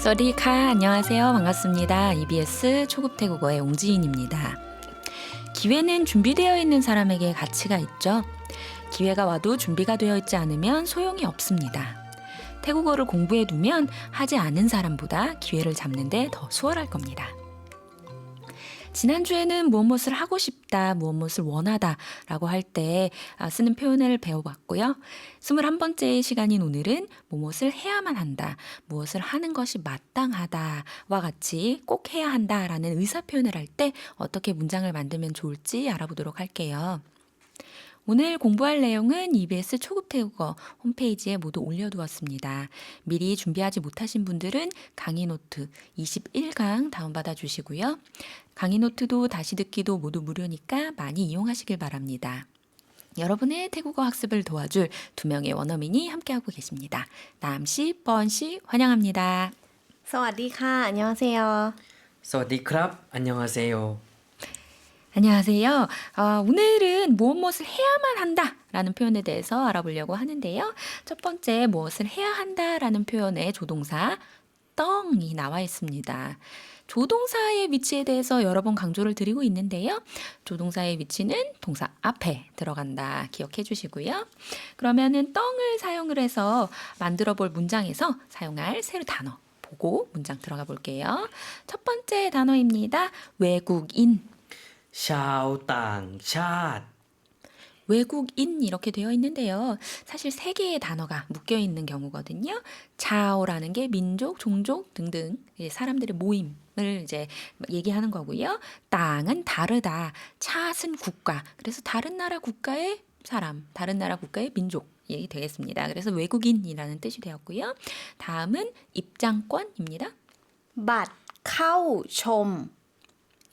서디카 안녕하세요. 반갑습니다. EBS 초급 태국어의 옹지인입니다. 기회는 준비되어 있는 사람에게 가치가 있죠. 기회가 와도 준비가 되어 있지 않으면 소용이 없습니다. 태국어를 공부해 두면 하지 않은 사람보다 기회를 잡는데 더 수월할 겁니다. 지난주에는 무엇을 하고 싶다, 무엇을 원하다 라고 할 때 쓰는 표현을 배워봤고요. 21번째 시간인 오늘은 무엇을 해야만 한다, 무엇을 하는 것이 마땅하다와 같이 꼭 해야 한다라는 의사 표현을 할 때 어떻게 문장을 만들면 좋을지 알아보도록 할게요. 오늘 공부할 내용은 EBS 초급 태국어 홈페이지에 모두 올려두었습니다. 미리 준비하지 못하신 분들은 강의 노트 21강 다운받아 주시고요. 강의 노트도 다시 듣기도 모두 무료니까 많이 이용하시길 바랍니다. 여러분의 태국어 학습을 도와줄 두 명의 원어민이 함께하고 계십니다. 남씨, 뻔씨 환영합니다. สวัสดีค่ะ 안녕하세요. สวัสดีครับ 안녕하세요. 안녕하세요. 오늘은 무엇을 해야만 한다라는 표현에 대해서 알아보려고 하는데요. 첫 번째 무엇을 해야 한다라는 표현의 조동사 떵이 나와 있습니다. 조동사의 위치에 대해서 여러 번 강조를 드리고 있는데요. 조동사의 위치는 동사 앞에 들어간다 기억해 주시고요. 그러면은 떵을 사용을 해서 만들어 볼 문장에서 사용할 세 단어 보고 문장 들어가 볼게요. 첫 번째 단어입니다. 외국인. ชาวต่างชาติ 외국인 이렇게 되어 있는데요. 사실 세 개의 단어가 묶여 있는 경우거든요. 자오라는 게 민족, 종족 등등 사람들의 모임을 이제 얘기하는 거고요. 땅은 다르다. 찻은 국가. 그래서 다른 나라 국가의 사람, 다른 나라 국가의 민족 이 되겠습니다. 그래서 외국인이라는 뜻이 되었고요. 다음은 입장권입니다. บัตรเข้าชม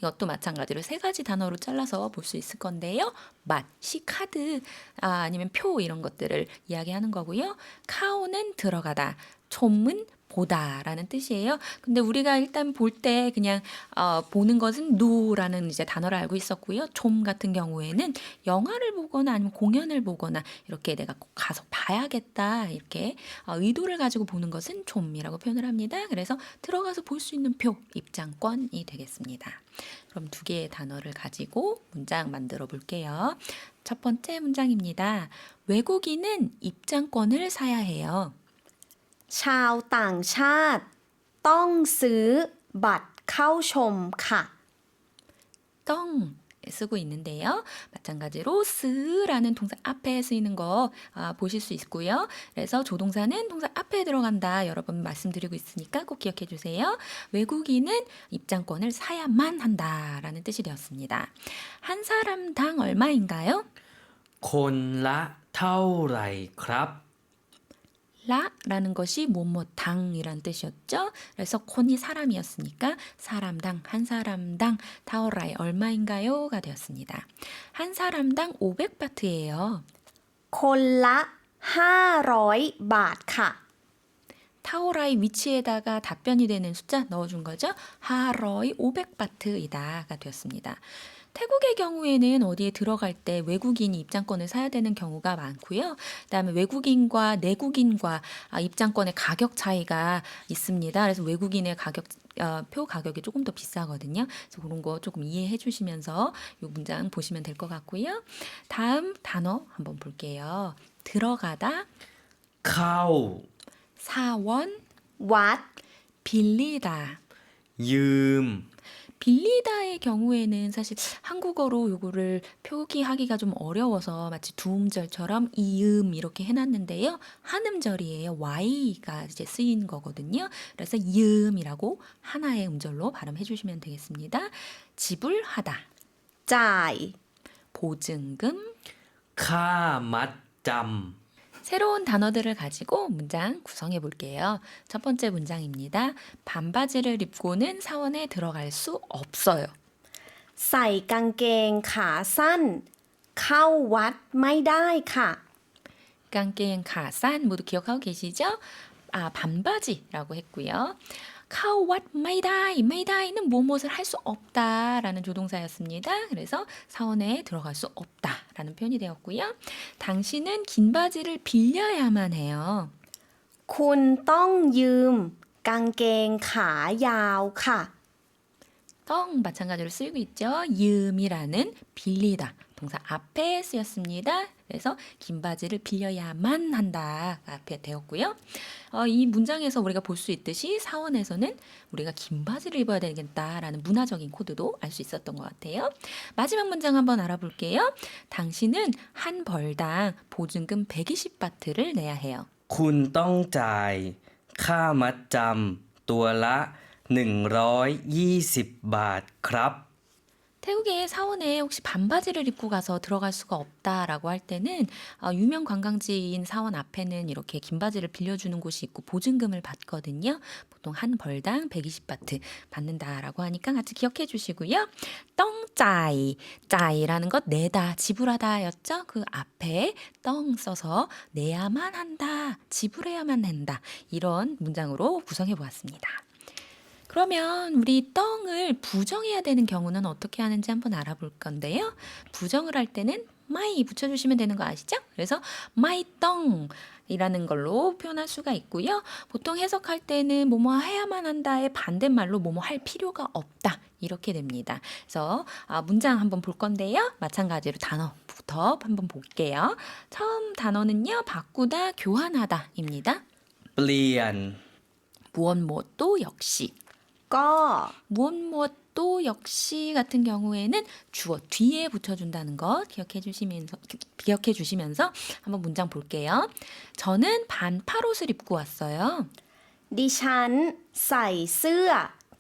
이것도 마찬가지로 세 가지 단어로 잘라서 볼 수 있을 건데요. 맛, 시, 카드, 아니면 표 이런 것들을 이야기하는 거고요. 카오는 들어가다, 촘은 보다라는 뜻이에요. 근데 우리가 일단 볼 때 그냥 보는 것은 누라는 이제 단어를 알고 있었고요. 촘 같은 경우에는 영화를 보거나 아니면 공연을 보거나 이렇게 내가 꼭 가서 봐야겠다 이렇게 의도를 가지고 보는 것은 촘이라고 표현을 합니다. 그래서 들어가서 볼 수 있는 표, 입장권이 되겠습니다. 그럼 두 개의 단어를 가지고 문장 만들어 볼게요. 첫 번째 문장입니다. 외국인은 입장권을 사야 해요. ชาวต่างชาติ ต้องซื้อบัตรเข้าชมค่ะ 떵 쓰고 있는데요. 마찬가지로 쓰라는 동사 앞에 쓰이는 거 보실 수 있고요. 그래서 조동사는 동사 앞에 들어간다. 여러 번 말씀드리고 있으니까 꼭 기억해 주세요. 외국인은 입장권을 사야만 한다라는 뜻이 되었습니다. 한 사람당 얼마인가요? คนละเท่าไหร่ครับ 라라는 것이 뭐뭐당이란 뜻이었죠. 그래서 콘이 사람이었으니까 사람당, 한 사람당 타오라이 얼마인가요가 되었습니다. 한 사람당 500바트예요. คนละ500 บาทค่ะ 타오라이 위치에다가 답변이 되는 숫자 넣어준 거죠. 하러이 500바트이다가 되었습니다. 태국의 경우에는 어디에 들어갈 때 외국인이 입장권을 사야 되는 경우가 많고요. 그다음에 외국인과 내국인과 입장권의 가격 차이가 있습니다. 그래서 외국인의 표 가격이 조금 더 비싸거든요. 그래서 그런 거 조금 이해해 주시면서 이 문장 보시면 될 것 같고요. 다음 단어 한번 볼게요. 들어가다, เข้า 사원, วัด 빌리다. ยืม 빌리다의 경우에는 사실 한국어로 요거를 표기하기가 좀 어려워서 마치 두 음절처럼 이음 이렇게 해놨는데요. 한 음절이에요. Y가 이제 쓰인 거거든요. 그래서 이음이라고 하나의 음절로 발음해 주시면 되겠습니다. 지불하다, จ่าย 보증금, ค่ามัดจำ 새로운 단어들을 가지고 문장 구성해 볼게요. 첫 번째 문장입니다. 반바지를 입고는 사원에 들어갈 수 없어요. ใส่กางเกงขาสั้น เข้าวัดไม่ได้ค่ะ 깡깽 가산 모두 기억하고 계시죠? 반바지라고 했고요. 카오왓 마이다이, 마이다이는 무엇을 할 수 없다라는 조동사였습니다. 그래서 사원에 들어갈 수 없다라는 표현이 되었고요. 당신은 긴 바지를 빌려야만 해요. คุณต้องยืม กางเกงขายาวค่ะ 떡 마찬가지로 쓰이고 있죠. 읒이라는 빌리다. 동사 앞에 쓰였습니다. 그래서 긴 바지를 빌려야만 한다. 앞에 되었고요. 이 문장에서 우리가 볼 수 있듯이 사원에서는 우리가 긴 바지를 입어야 되겠다라는 문화적인 코드도 알 수 있었던 것 같아요. 마지막 문장 한번 알아볼게요. 당신은 한 벌당 보증금 120바트를 내야 해요. คุณต้องจ่ายค่ามัดจำตัวละ120 บาทครับ 태국의 사원에 혹시 반바지를 입고 가서 들어갈 수가 없다라고 할 때는 유명 관광지인 사원 앞에는 이렇게 긴 바지를 빌려주는 곳이 있고 보증금을 받거든요. 보통 한 벌당 120바트 받는다라고 하니까 같이 기억해 주시고요. 떵짜이, 짜이라는 것 내다, 지불하다였죠. 그 앞에 떵 써서 내야만 한다, 지불해야만 한다 이런 문장으로 구성해 보았습니다. 그러면 우리 떵을 부정해야 되는 경우는 어떻게 하는지 한번 알아볼 건데요. 부정을 할 때는 마이 붙여주시면 되는 거 아시죠? 그래서 마이 떵이라는 걸로 표현할 수가 있고요. 보통 해석할 때는 뭐뭐 해야만 한다의 반대말로 뭐뭐 할 필요가 없다. 이렇게 됩니다. 그래서 문장 한번 볼 건데요. 마찬가지로 단어부터 한번 볼게요. 처음 단어는요. 바꾸다, 교환하다입니다. เปลี่ยน 무엇 무엇도 역시 ก็ 무엇도 역시 같은 경우에는 주어 뒤에 붙여준다는 것 기억해 주시면서 한번 문장 볼게요. 저는 반팔 옷을 입고 왔어요. ดิฉันใส่เสื้อ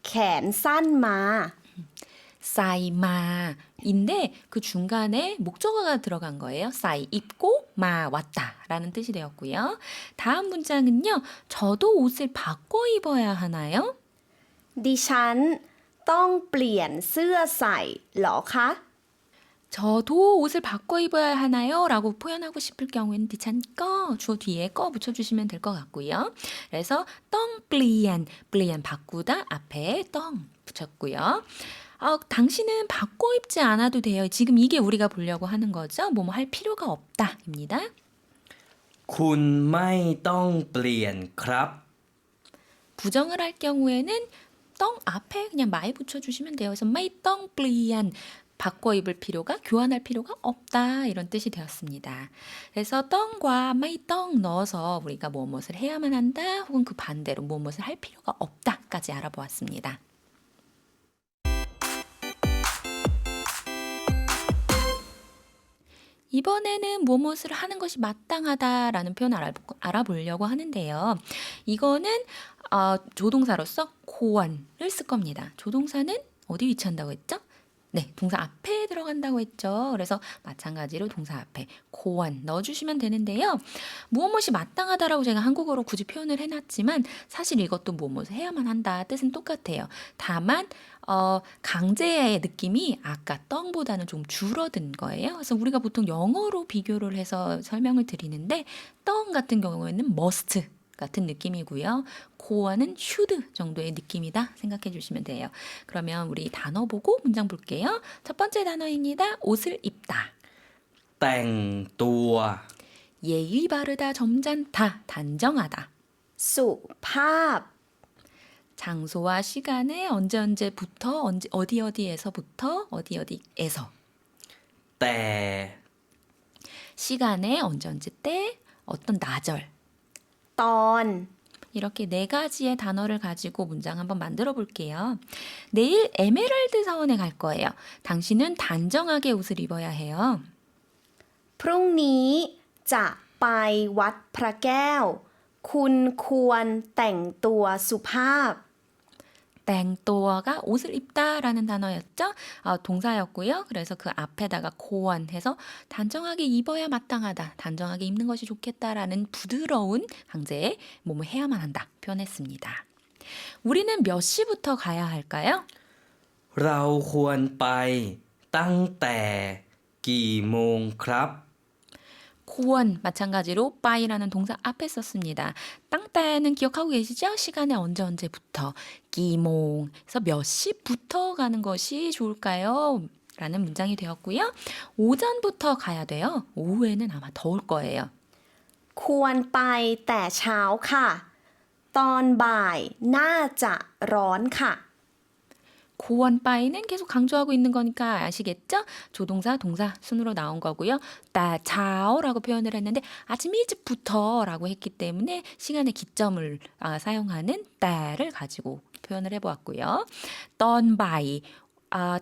แขนสั้นมา 사이마인데 그 중간에 목적어가 들어간 거예요. 사이 입고 마 왔다라는 뜻이 되었고요. 다음 문장은요. 저도 옷을 바꿔 입어야 하나요? ดิฉันต้องเปลี่ยนเสื้อใส่เหรอคะ 저도 옷을 바꿔 입어야 하나요? 라고 표현하고 싶을 경우에는 디찬 꺼 주어 뒤에 꺼 붙여주시면 될 것 같고요. 그래서 떵 바꾸다 앞에 떵 붙였고요. 당신은 바꿔 입지 않아도 돼요. 지금 이게 우리가 보려고 하는 거죠. 뭐뭐 할 필요가 없다입니다. คุณไม่ต้องเปลี่ยนครับ 부정을 할 경우에는 떵 앞에 그냥 마이 붙여주시면 돼요. 그래서 마이 떵 플리안 바꿔 입을 필요가 교환할 필요가 없다 이런 뜻이 되었습니다. 그래서 떵과 마이 떵 넣어서 우리가 무엇을 해야만 한다 혹은 그 반대로 무엇을 할 필요가 없다까지 알아보았습니다. 이번에는 무엇을 하는 것이 마땅하다라는 표현을 알아보려고 하는데요. 이거는 조동사로서 고원을 쓸 겁니다. 조동사는 어디 위치한다고 했죠? 네, 동사 앞에 들어간다고 했죠. 그래서 마찬가지로 동사 앞에 고원 넣어주시면 되는데요. 무엇이 마땅하다라고 제가 한국어로 굳이 표현을 해놨지만 사실 이것도 무엇을 해야만 한다 뜻은 똑같아요. 다만 강제의 느낌이 아까 떵보다는 좀 줄어든 거예요. 그래서 우리가 보통 영어로 비교를 해서 설명을 드리는데 떵 같은 경우에는 must 같은 느낌이고요. 고어는 should 정도의 느낌이다 생각해 주시면 돼요. 그러면 우리 단어 보고 문장 볼게요. 첫 번째 단어입니다. 옷을 입다. แต่งตัว 예의 바르다, 점잖다, 단정하다. สุภาพ 장소와 시간에 언제부터 어디에서부터 어디에서 แต่ 시간에 언제 때 어떤 나절 ตอน 이렇게 네 가지의 단어를 가지고 문장 한번 만들어 볼게요. 내일 에메랄드 사원에 갈 거예요. 당신은 단정하게 옷을 입어야 해요. พรุ่งนี้จะไปวัดพระแก้ว คุณควรแต่งตัวสุภาพ 땡또어가 옷을 입다라는 단어였죠. 동사였고요. 그래서 그 앞에다가 고원해서 단정하게 입어야 마땅하다. 단정하게 입는 것이 좋겠다라는 부드러운 강제에 뭐뭐 해야만 한다. 표현했습니다. 우리는 몇 시부터 가야 할까요? เราควรไปตั้งแต่กี่โมงครับ 고원 마찬가지로 빠이라는 동사 앞에 썼습니다. 땅따는 기억하고 계시죠? 시간에 언제부터 기몽 그래서 몇 시부터 가는 것이 좋을까요? 라는 문장이 되었고요. 오전부터 가야 돼요. 오후에는 아마 더울 거예요. ควรไปแต่เช้าค่ะ ตอนบ่ายน่าจะร้อนค่ะ 고원바이는 계속 강조하고 있는 거니까 아시겠죠? 조동사, 동사 순으로 나온 거고요. 따차오라고 표현을 했는데 아침 일찍부터라고 했기 때문에 시간의 기점을 사용하는 따를 가지고 표현을 해보았고요. 떤바이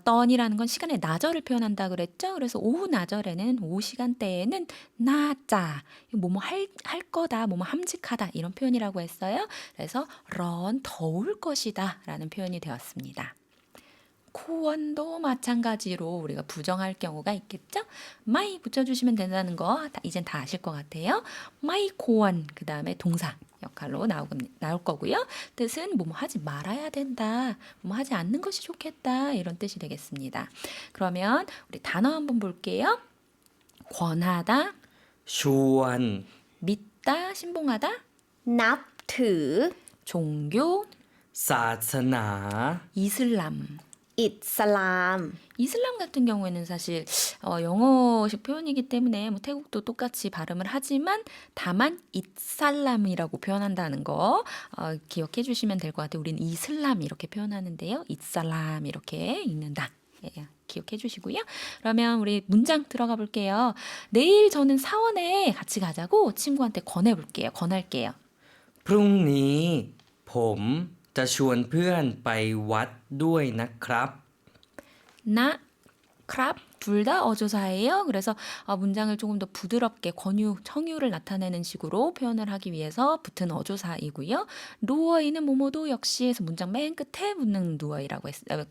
떤이라는 건 시간의 나절을 표현한다 그랬죠? 그래서 오후 나절에는 오후 시간대에는 나짜 뭐뭐 할 거다, 뭐뭐 함직하다 이런 표현이라고 했어요. 그래서 런 더울 것이다 라는 표현이 되었습니다. 코원도 마찬가지로 우리가 부정할 경우가 있겠죠? 마이 붙여주시면 된다는 거 이젠 다 아실 것 같아요. 마이 코원 그 다음에 동사 역할로 나올 거고요. 뜻은 뭐뭐 하지 말아야 된다, 뭐뭐 하지 않는 것이 좋겠다 이런 뜻이 되겠습니다. 그러면 우리 단어 한번 볼게요. 권하다, ชวน 믿다, 신봉하다, นับถือ 종교, ศาสนา 이슬람. อิสลาม 이슬람 같은 경우에는 사실 영어식 표현이기 때문에 뭐 태국도 똑같이 발음을 하지만 다만 이살람이라고 표현한다는 거 기억해 주시면 될 것 같아요. 우리는 이슬람 이렇게 표현하는데요. 이살람 이렇게 읽는다. 예, 기억해 주시고요. 그러면 우리 문장 들어가 볼게요. 내일 저는 사원에 같이 가자고 친구한테 권할게요. พรุ่งนี้ผมจะชวนเพื่อนไปวัดด้วยนะครับ 나, 크랍 둘 다 어조사예요. 그래서 문장을 조금 더 부드럽게 권유, 청유를 나타내는 식으로 표현을 하기 위해서 붙은 어조사이고요. 루어이는 뭐뭐도 역시 해서 문장 맨 끝에 붙는 루어이라고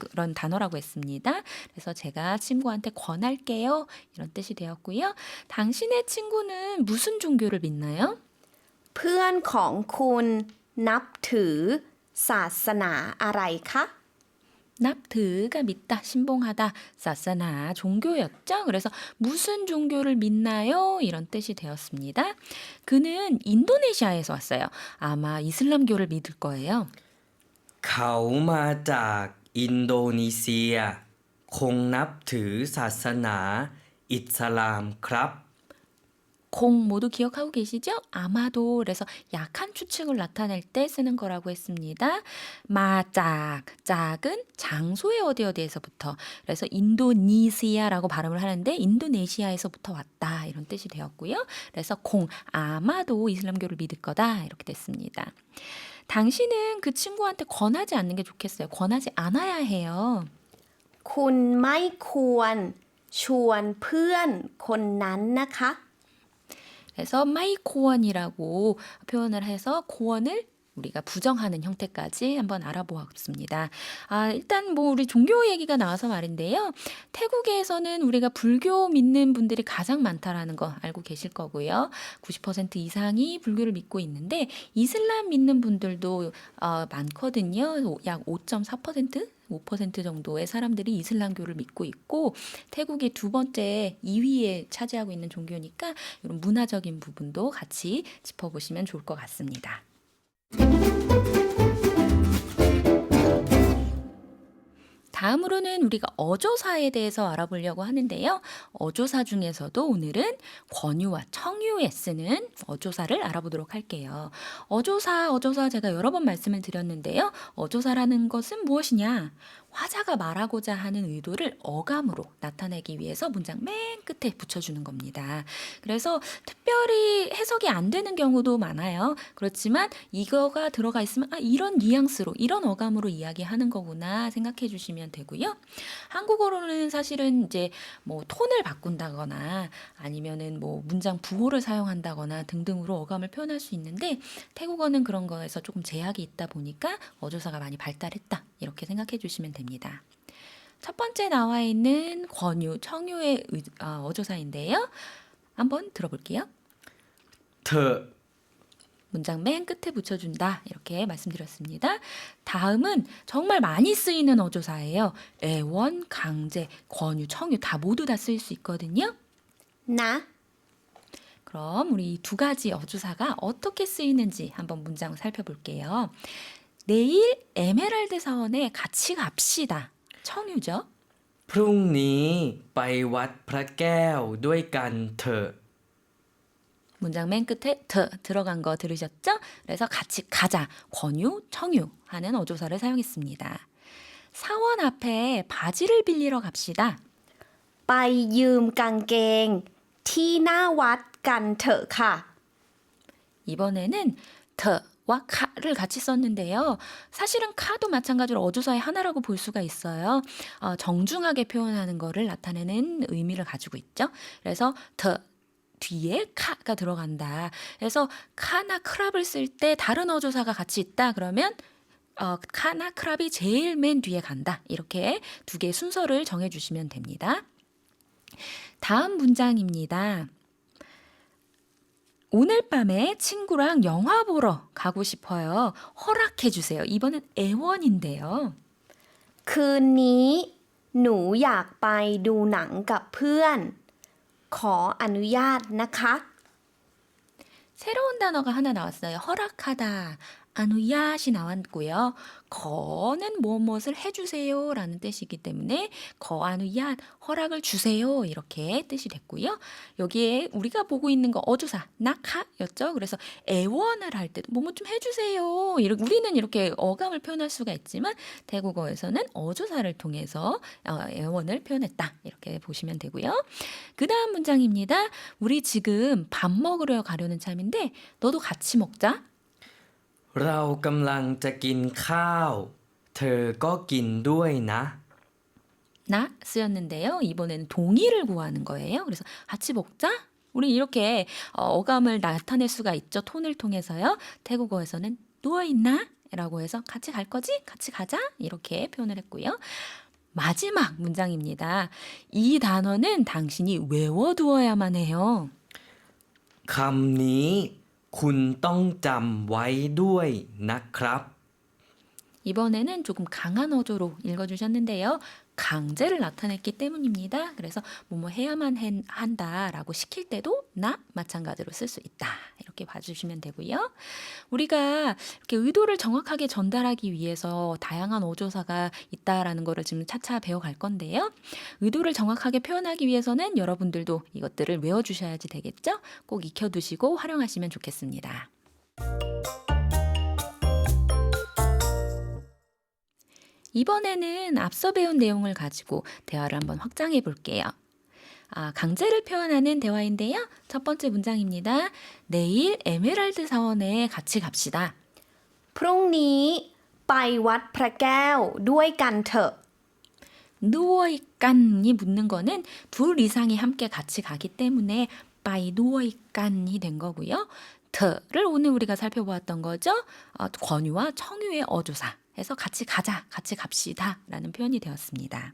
그런 단어라고 했습니다. 그래서 제가 친구한테 권할게요. 이런 뜻이 되었고요. 당신의 친구는 무슨 종교를 믿나요? เพื่อนของคุณนับถือศาสนาอะไรคะ 납드가 믿다, 신봉하다, 사사나 종교였죠. 그래서 무슨 종교를 믿나요? 이런 뜻이 되었습니다. 그는 인도네시아에서 왔어요. 아마 이슬람교를 믿을 거예요. เขามาจากอินโดนีเซีย คงนับถือศาสนาอิสลามครับ 공 모두 기억하고 계시죠? 아마도 그래서 약한 추측을 나타낼 때 쓰는 거라고 했습니다. 마짝, 짝은 장소의 어디에서부터 그래서 인도네시아라고 발음을 하는데 인도네시아에서부터 왔다 이런 뜻이 되었고요. 그래서 공 아마도 이슬람교를 믿을 거다 이렇게 됐습니다. 당신은 그 친구한테 권하지 않는 게 좋겠어요. 권하지 않아야 해요. คุณไม่ควรชวนเพื่อนคนนั้นนะคะ 그래서 마이 코원이라고 표현을 해서 코원을 우리가 부정하는 형태까지 한번 알아보았습니다. 일단 뭐 우리 종교 얘기가 나와서 말인데요. 태국에서는 우리가 불교 믿는 분들이 가장 많다라는 거 알고 계실 거고요. 90% 이상이 불교를 믿고 있는데 이슬람 믿는 분들도 많거든요. 약 5.4%? 5% 정도의 사람들이 이슬람교를 믿고 있고 태국의 두 번째 2위에 차지하고 있는 종교니까 이런 문화적인 부분도 같이 짚어보시면 좋을 것 같습니다. 다음으로는 우리가 어조사에 대해서 알아보려고 하는데요. 어조사 중에서도 오늘은 권유와 청유에 쓰는 어조사를 알아보도록 할게요. 어조사 제가 여러 번 말씀을 드렸는데요. 어조사라는 것은 무엇이냐? 화자가 말하고자 하는 의도를 어감으로 나타내기 위해서 문장 맨 끝에 붙여주는 겁니다. 그래서 특별히 해석이 안 되는 경우도 많아요. 그렇지만 이거가 들어가 있으면 이런 뉘앙스로, 이런 어감으로 이야기하는 거구나 생각해 주시면 되고요. 한국어로는 사실은 이제 뭐 톤을 바꾼다거나 아니면은 뭐 문장 부호를 사용한다거나 등등으로 어감을 표현할 수 있는데 태국어는 그런 거에서 조금 제약이 있다 보니까 어조사가 많이 발달했다. 이렇게 생각해 주시면 됩니다. 첫 번째 나와 있는 권유, 청유의 어조사인데요. 한번 들어볼게요. เถอะ 문장 맨 끝에 붙여준다. 이렇게 말씀드렸습니다. 다음은 정말 많이 쓰이는 어조사예요. 애원, 강제, 권유, 청유 모두 다 쓰일 수 있거든요. นะ 그럼 우리 이 두 가지 어조사가 어떻게 쓰이는지 한번 문장 살펴볼게요. 내일 에메랄드 사원에 같이 갑시다. 청유죠. พรุ่งนี้ไปวัดพระแก้วด้วยกันเถอะ 문장 맨 끝에 더 들어간 거 들으셨죠? 그래서 같이 가자, 권유, 청유 하는 어조사를 사용했습니다. 사원 앞에 바지를 빌리러 갑시다. ไปยืมกางเกงที่หน้าวัดกันเถอะค่ะ 이번에는 더와 카를 같이 썼는데요. 사실은 카도 마찬가지로 어조사의 하나라고 볼 수가 있어요. 정중하게 표현하는 거를 나타내는 의미를 가지고 있죠. 그래서 더 뒤에 카가 들어간다. 그래서 카나 크랍을 쓸 때 다른 어조사가 같이 있다. 그러면 카나 크랍이 제일 맨 뒤에 간다. 이렇게 두 개의 순서를 정해주시면 됩니다. 다음 문장입니다. 오늘 밤에 친구랑 영화 보러 가고 싶어요. 허락해 주세요. 이번엔 애원인데요. คืนนี้หนูอยากไปดูหนังกับเพื่อน ขออนุญาตนะคะ 새로운 단어가 하나 나왔어요. 허락하다. 아누얏이 나왔고요. 거는 무엇을 해주세요 라는 뜻이기 때문에 거 아누얏 허락을 주세요 이렇게 뜻이 됐고요. 여기에 우리가 보고 있는 거 어조사 낙하였죠. 그래서 애원을 할 때도 뭐뭐 좀 해주세요. 우리는 이렇게 어감을 표현할 수가 있지만 태국어에서는 어조사를 통해서 애원을 표현했다 이렇게 보시면 되고요. 그 다음 문장입니다. 우리 지금 밥 먹으러 가려는 참인데 너도 같이 먹자. เรากำลังจะกินข้าว เธอก็กินด้วยนะ 나 쓰였는데요. 이번에는 동의를 구하는 거예요. 그래서 같이 먹자. 우리 이렇게 어감을 나타낼 수가 있죠. 톤을 통해서요. 태국어에서는 누워있나? 라고 해서 같이 갈 거지? 같이 가자? 이렇게 표현을 했고요. 마지막 문장입니다. 이 단어는 당신이 외워두어야만 해요. คำนี้คุณต้องจำไว้ด้วยนะครับ 이번에는 조금 강한 어조로 읽어주셨는데요. 강제를 나타냈기 때문입니다. 그래서 뭐뭐 해야만 한다라고 시킬 때도 나 마찬가지로 쓸 수 있다. 이렇게 봐주시면 되고요. 우리가 이렇게 의도를 정확하게 전달하기 위해서 다양한 어조사가 있다라는 거를 지금 차차 배워갈 건데요. 의도를 정확하게 표현하기 위해서는 여러분들도 이것들을 외워주셔야지 되겠죠? 꼭 익혀두시고 활용하시면 좋겠습니다. 이번에는 앞서 배운 내용을 가지고 대화를 한번 확장해 볼게요. 강제를 표현하는 대화인데요. 첫 번째 문장입니다. 내일 에메랄드 사원에 같이 갑시다. พรุ่งนี้ไปวัดพระแก้วด้วยกันเถอะ 누워있간이 묻는 거는 둘 이상이 함께 같이 가기 때문에 빠이 누워있간이 된 거고요. 더를 오늘 우리가 살펴보았던 거죠. 권유와 청유의 어조사 해서 같이 가자, 같이 갑시다 라는 표현이 되었습니다.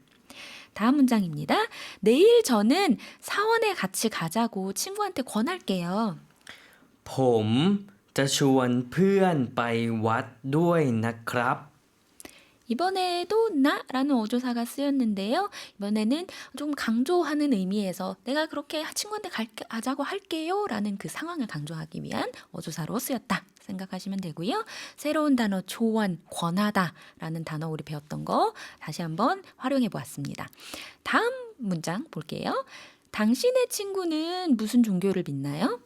다음 문장입니다. 내일 저는 사원에 같이 가자고 친구한테 권할게요. ผมจะชวนเพื่อนไปวัดด้วยนะครับ 이번에도 나라는 어조사가 쓰였는데요. 이번에는 좀 강조하는 의미에서 내가 그렇게 친구한테 가자고 할게요 라는 그 상황을 강조하기 위한 어조사로 쓰였다 생각하시면 되고요. 새로운 단어 조언, 권하다 라는 단어 우리 배웠던 거 다시 한번 활용해 보았습니다. 다음 문장 볼게요. 당신의 친구는 무슨 종교를 믿나요?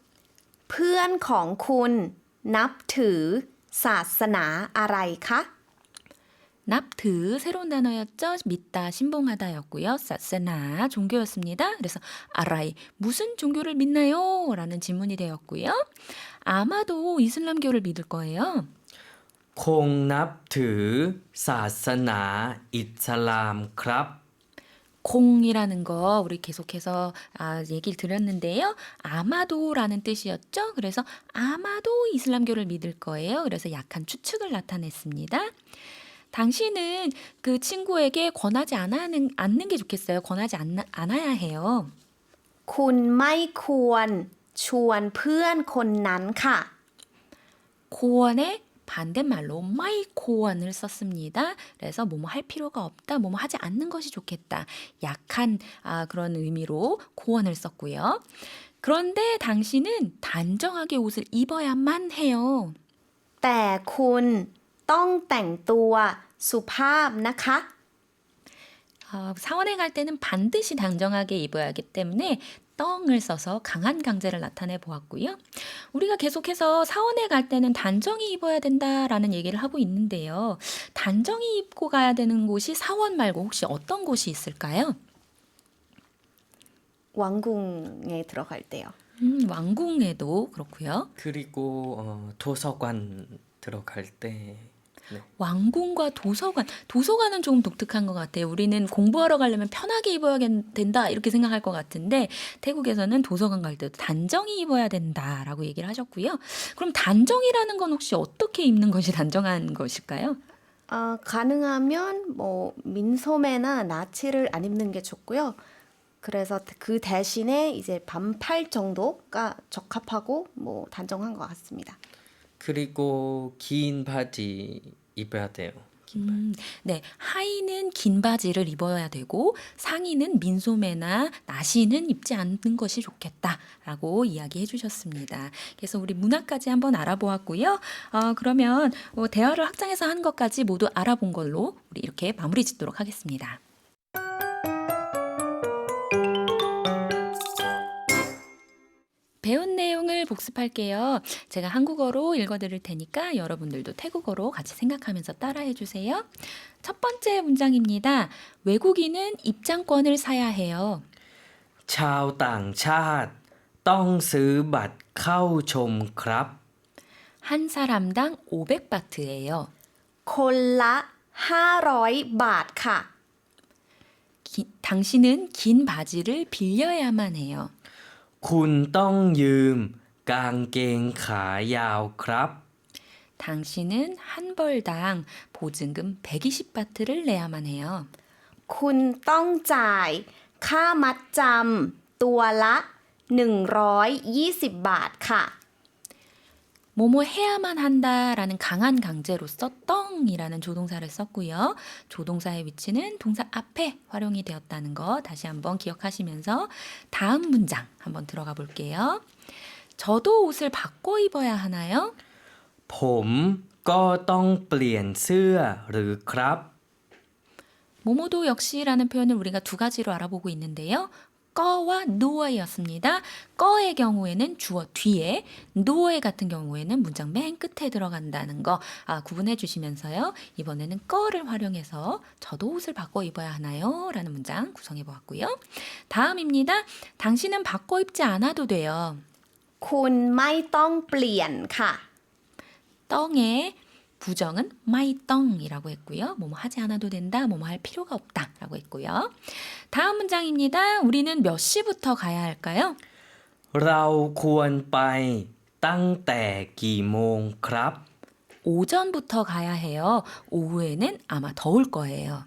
เพื่อนของคุณนับถือศาสนาอะไรคะ 납트 새로운 단어였죠. 믿다, 신봉하다였고요. 사세나 종교였습니다. 그래서 아라이 무슨 종교를 믿나요? 라는 질문이 되었고요. 아마도 이슬람교를 믿을 거예요. คงนับถือศาสนาอิสลามครับ 공이라는 거 우리 계속해서 얘기를 드렸는데요. 아마도라는 뜻이었죠. 그래서 아마도 이슬람교를 믿을 거예요. 그래서 약한 추측을 나타냈습니다. 당신은 그 친구에게 권하지 않는 게 좋겠어요. 권하지 않아야 해요. คุณไม่ควรชวนเพื่อนคนนั้นค่ะ 고원의 반대말로 마이 고원을 썼습니다. 그래서 뭐뭐 할 필요가 없다, 뭐뭐 하지 않는 것이 좋겠다. 약한 그런 의미로 고원을 썼고요. 그런데 당신은 단정하게 옷을 입어야만 해요. แต่คุณต้องแต่งตัวสุภาพนะคะ 사원에 갈 때는 반드시 단정하게 입어야 하기 때문에 떡을 써서 강한 강제를 나타내 보았고요. 우리가 계속해서 사원에 갈 때는 단정히 입어야 된다라는 얘기를 하고 있는데요. 단정히 입고 가야 되는 곳이 사원 말고 혹시 어떤 곳이 있을까요? 왕궁에 들어갈 때요. 왕궁에도 그렇고요. 그리고 도서관 들어갈 때 네. 왕궁과 도서관은 조금 독특한 것 같아요. 우리는 공부하러 가려면 편하게 입어야 된다 이렇게 생각할 것 같은데 태국에서는 도서관 갈 때도 단정히 입어야 된다라고 얘기를 하셨고요. 그럼 단정이라는 건 혹시 어떻게 입는 것이 단정한 것일까요? 가능하면 뭐 민소매나 나치를 안 입는 게 좋고요. 그래서 그 대신에 이제 반팔 정도가 적합하고 뭐 단정한 것 같습니다. 그리고 긴 바지 입어야 돼요. 네, 하의는 긴 바지를 입어야 되고 상의는 민소매나 나시는 입지 않는 것이 좋겠다라고 이야기해 주셨습니다. 그래서 우리 문화까지 한번 알아보았고요. 그러면 대화를 확장해서 한 것까지 모두 알아본 걸로 우리 이렇게 마무리 짓도록 하겠습니다. 배운 내용을 복습할게요. 제가 한국어로 읽어드릴 테니까 여러분들도 태국어로 같이 생각하면서 따라해 주세요. 첫 번째 문장입니다. 외국인은 입장권을 사야 해요. ชาวต่างชาติต้องซื้อบัตรเข้าชมครับ 한 사람당 500바트예요. คนละ500 บาทค่ะ 당신은 긴 바지를 빌려야만 해요. คุณต้องยืมกางเกงขายาวครับ 당신은 한 벌당 보증금 120바트를 내야만 해요. คุณต้องจ่ายค่ามัดจำตัวละ120 บาทค่ะ 뭐뭐 해야만 한다라는 강한 강제로서 떵이라는 조동사를 썼고요. 조동사의 위치는 동사 앞에 활용이 되었다는 거 다시 한번 기억하시면서 다음 문장 한번 들어가 볼게요. 저도 옷을 바꿔 입어야 하나요? ผมก็ต้องเปลี่ยนเสื้อหรือครับ 뭐뭐도 역시라는 표현을 우리가 두 가지로 알아보고 있는데요. 꺼와 누어였습니다. 꺼의 경우에는 주어 뒤에, 누어의 같은 경우에는 문장 맨 끝에 들어간다는 거 구분해 주시면서요. 이번에는 꺼를 활용해서 저도 옷을 바꿔 입어야 하나요? 라는 문장 구성해 보았고요. 다음입니다. 당신은 바꿔 입지 않아도 돼요. คุณไม่ต้องเปลี่ยนค่ะ 떵의 부정은 마이떵이라고 했고요. 뭐뭐 하지 않아도 된다, 뭐뭐 할 필요가 없다라고 했고요. 다음 문장입니다. 우리는 몇 시부터 가야 할까요? เราควรไปตั้งแต่กี่โมงครับ 오전부터 가야 해요. 오후에는 아마 더울 거예요.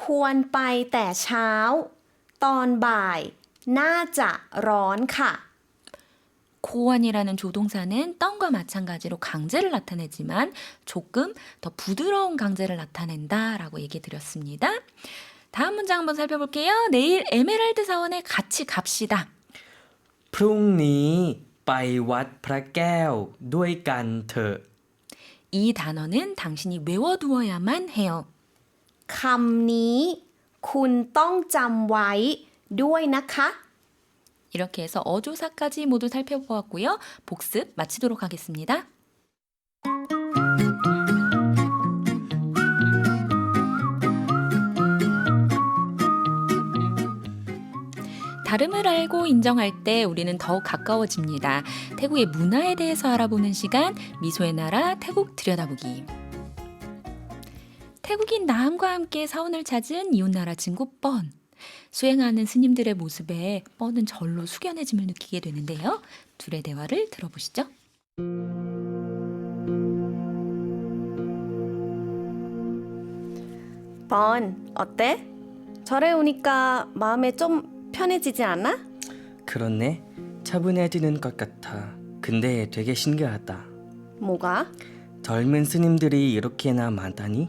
ควรไปแต่เช้า ตอนบ่าย น่าจะร้อนค่ะ 고원이라는 조동사는 떵과 마찬가지로 강제를 나타내지만 조금 더 부드러운 강제를 나타낸다라고 얘기 드렸습니다. 다음 문장 한번 살펴볼게요. 내일 에메랄드 사원에 같이 갑시다. พรุ่งนี้ไปวัดพระแก้วด้วยกันเถอะ 이 단어는 당신이 외워두어야만 해요. คำนี้ คุณต้องจำไว้ด้วยนะคะ 이렇게 해서 어조사까지 모두 살펴보았고요. 복습 마치도록 하겠습니다. 다름을 알고 인정할 때 우리는 더욱 가까워집니다. 태국의 문화에 대해서 알아보는 시간, 미소의 나라 태국 들여다보기. 태국인 나함과 함께 사원을 찾은 이웃나라 친구 뻔. 수행하는 스님들의 모습에 뻔은 절로 숙연해짐을 느끼게 되는데요. 둘의 대화를 들어보시죠. 번, 어때? 절에 오니까 마음에 좀 편해지지 않아? 그렇네. 차분해지는 것 같아. 근데 되게 신기하다. 뭐가? 젊은 스님들이 이렇게나 많다니?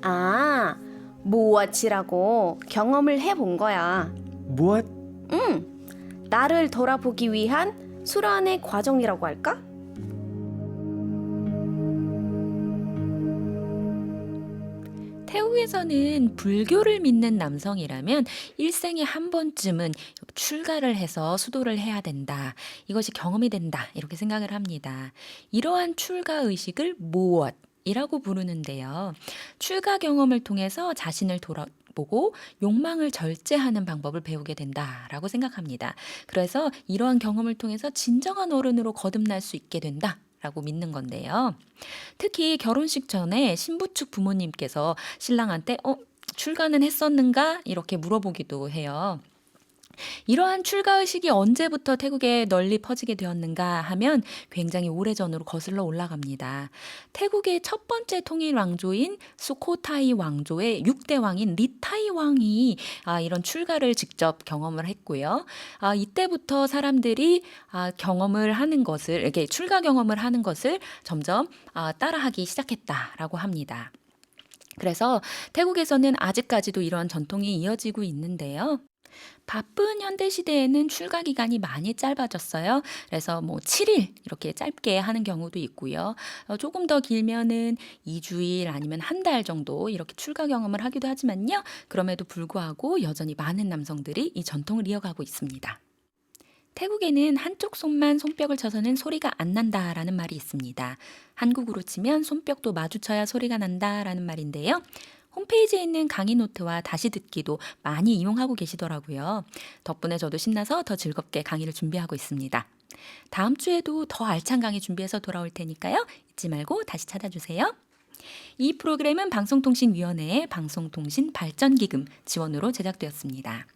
아, 무엇이라고 경험을 해본 거야. 무엇? 나를 돌아보기 위한 수련의 과정이라고 할까? 태국에서는 불교를 믿는 남성이라면 일생에 한 번쯤은 출가를 해서 수도를 해야 된다. 이것이 경험이 된다. 이렇게 생각을 합니다. 이러한 출가 의식을 모엇이라고 부르는데요. 출가 경험을 통해서 자신을 돌아보고 욕망을 절제하는 방법을 배우게 된다라고 생각합니다. 그래서 이러한 경험을 통해서 진정한 어른으로 거듭날 수 있게 된다. 라고 믿는 건데요. 특히 결혼식 전에 신부 측 부모님께서 신랑한테 출가는 했었는가? 이렇게 물어보기도 해요. 이러한 출가의식이 언제부터 태국에 널리 퍼지게 되었는가 하면 굉장히 오래전으로 거슬러 올라갑니다. 태국의 첫 번째 통일 왕조인 수코타이 왕조의 6대 왕인 리타이 왕이 이런 출가를 직접 경험을 했고요. 이때부터 사람들이 경험을 하는 것을, 이렇게 출가 경험을 하는 것을 점점 따라하기 시작했다라고 합니다. 그래서 태국에서는 아직까지도 이러한 전통이 이어지고 있는데요. 바쁜 현대 시대에는 출가 기간이 많이 짧아졌어요. 그래서 7일 이렇게 짧게 하는 경우도 있고요. 조금 더 길면은 2주일 아니면 한 달 정도 이렇게 출가 경험을 하기도 하지만요. 그럼에도 불구하고 여전히 많은 남성들이 이 전통을 이어가고 있습니다. 태국에는 한쪽 손만 손뼉을 쳐서는 소리가 안 난다라는 말이 있습니다. 한국으로 치면 손뼉도 마주쳐야 소리가 난다라는 말인데요. 홈페이지에 있는 강의 노트와 다시 듣기도 많이 이용하고 계시더라고요. 덕분에 저도 신나서 더 즐겁게 강의를 준비하고 있습니다. 다음 주에도 더 알찬 강의 준비해서 돌아올 테니까요. 잊지 말고 다시 찾아주세요. 이 프로그램은 방송통신위원회의 방송통신발전기금 지원으로 제작되었습니다.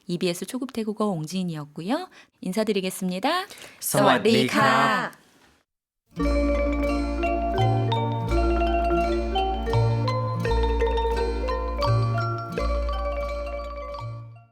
EBS 초급 태국어 옹지인이었고요. 인사드리겠습니다. สวัสดีครับ